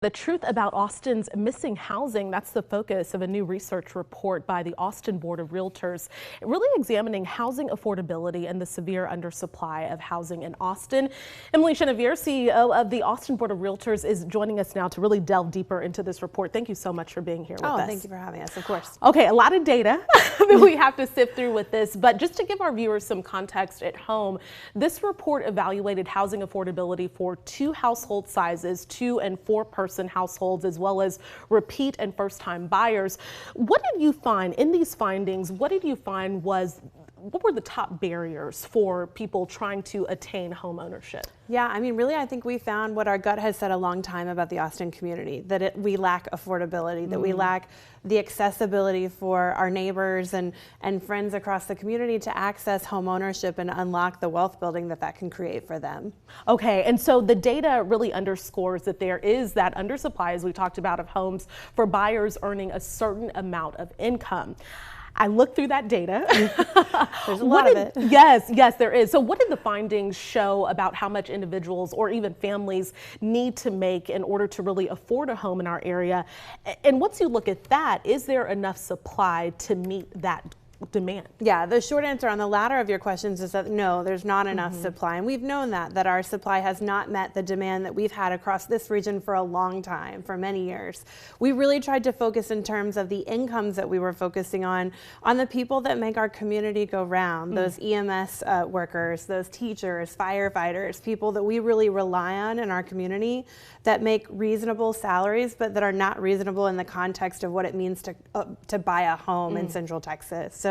The truth about Austin's missing housing, that's the focus of a new research report by the Austin Board of Realtors, really examining housing affordability and the severe undersupply of housing in Austin. Emily Chenevert, CEO of the Austin Board of Realtors, is joining us now to really delve deeper into this report. Thank you so much for being here with us. Thank you for having us, of course. Okay, a lot of data that we have to sift through with this, but just to give our viewers some context at home, this report evaluated housing affordability for two household sizes, 2 and 4 person households, as well as repeat and first-time buyers. What did you find in these findings? What did you find what were the top barriers for people trying to attain home ownership? Yeah, I mean, really, I think we found what our gut has said a long time about the Austin community, that we lack affordability, that we lack the accessibility for our neighbors and friends across the community to access home ownership and unlock the wealth building that can create for them. Okay, and so the data really underscores that there is that undersupply, as we talked about, of homes for buyers earning a certain amount of income. I looked through that data. There's a lot of it. Yes, there is. So what did the findings show about how much individuals or even families need to make in order to really afford a home in our area? And once you look at that, is there enough supply to meet that demand? Yeah, the short answer on the latter of your questions is that no, there's not enough supply. And we've known that our supply has not met the demand that we've had across this region for a long time, for many years. We really tried to focus in terms of the incomes that we were focusing on the people that make our community go round, those EMS workers, those teachers, firefighters, people that we really rely on in our community that make reasonable salaries, but that are not reasonable in the context of what it means to buy a home in Central Texas. So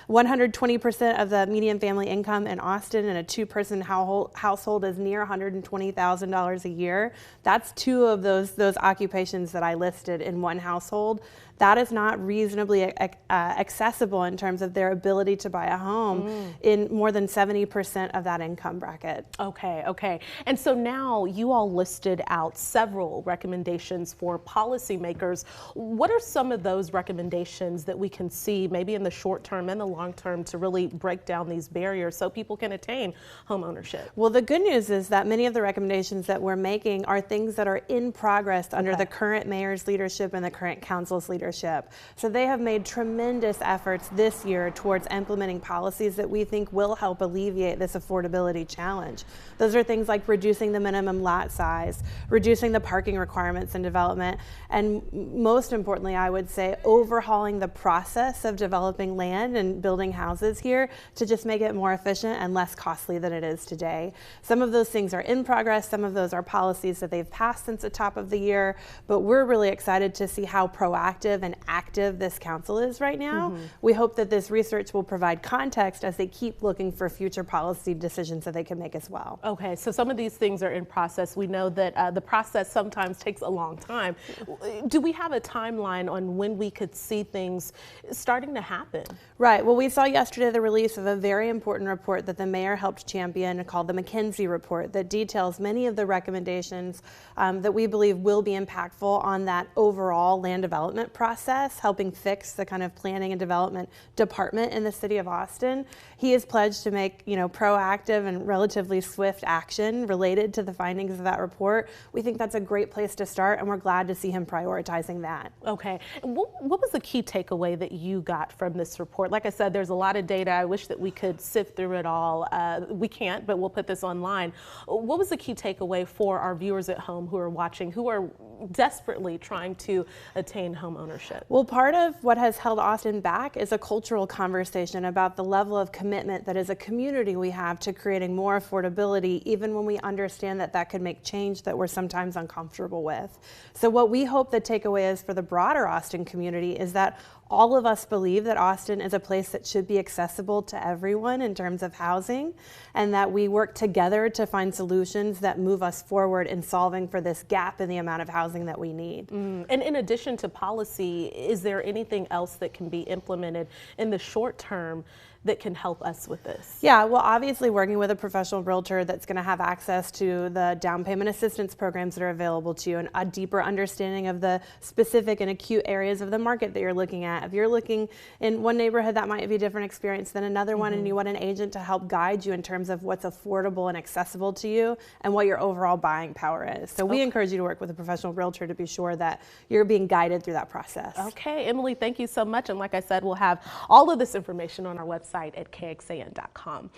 120% of the median family income in Austin in a 2-person household is near $120,000 a year. That's 2 of those occupations that I listed in one household. That is not reasonably accessible in terms of their ability to buy a home in more than 70% of that income bracket. Okay. And so now you all listed out several recommendations for policymakers. What are some of those recommendations that we can see maybe in the short term and the long term to really break down these barriers so people can attain home ownership? Well, the good news is that many of the recommendations that we're making are things that are in progress under the current mayor's leadership and the current council's leadership. So they have made tremendous efforts this year towards implementing policies that we think will help alleviate this affordability challenge. Those are things like reducing the minimum lot size, reducing the parking requirements in development, and most importantly, I would say, overhauling the process of developing land and building houses here to just make it more efficient and less costly than it is today. Some of those things are in progress. Some of those are policies that they've passed since the top of the year, but we're really excited to see how proactive and active this council is right now. We hope that this research will provide context as they keep looking for future policy decisions that they can make as well. Okay, so some of these things are in process. We know that the process sometimes takes a long time. Do we have a timeline on when we could see things starting to happen? Right, well, we saw yesterday the release of a very important report that the mayor helped champion called the McKinsey report that details many of the recommendations that we believe will be impactful on that overall land development process, helping fix the kind of planning and development department in the city of Austin. He has pledged to make, proactive and relatively swift action related to the findings of that report. We think that's a great place to start, and we're glad to see him prioritizing that. Okay. What was the key takeaway that you got from this report? Like I said, there's a lot of data. I wish that we could sift through it all. We can't, but we'll put this online. What was the key takeaway for our viewers at home who are watching, who are desperately trying to attain home ownership? Well, part of what has held Austin back is a cultural conversation about the level of commitment that as a community we have to creating more affordability, even when we understand that could make change that we're sometimes uncomfortable with. So what we hope the takeaway is for the broader Austin community is that all of us believe that Austin is a place that should be accessible to everyone in terms of housing, and that we work together to find solutions that move us forward in solving for this gap in the amount of housing that we need. And in addition to policy, is there anything else that can be implemented in the short term that can help us with this? Yeah, well, obviously working with a professional realtor that's going to have access to the down payment assistance programs that are available to you and a deeper understanding of the specific and acute areas of the market that you're looking at. If you're looking in one neighborhood, that might be a different experience than another one, and you want an agent to help guide you in terms of what's affordable and accessible to you and what your overall buying power is. So we encourage you to work with a professional realtor to be sure that you're being guided through that process. Okay, Emily, thank you so much. And like I said, we'll have all of this information on our website at KXAN.com.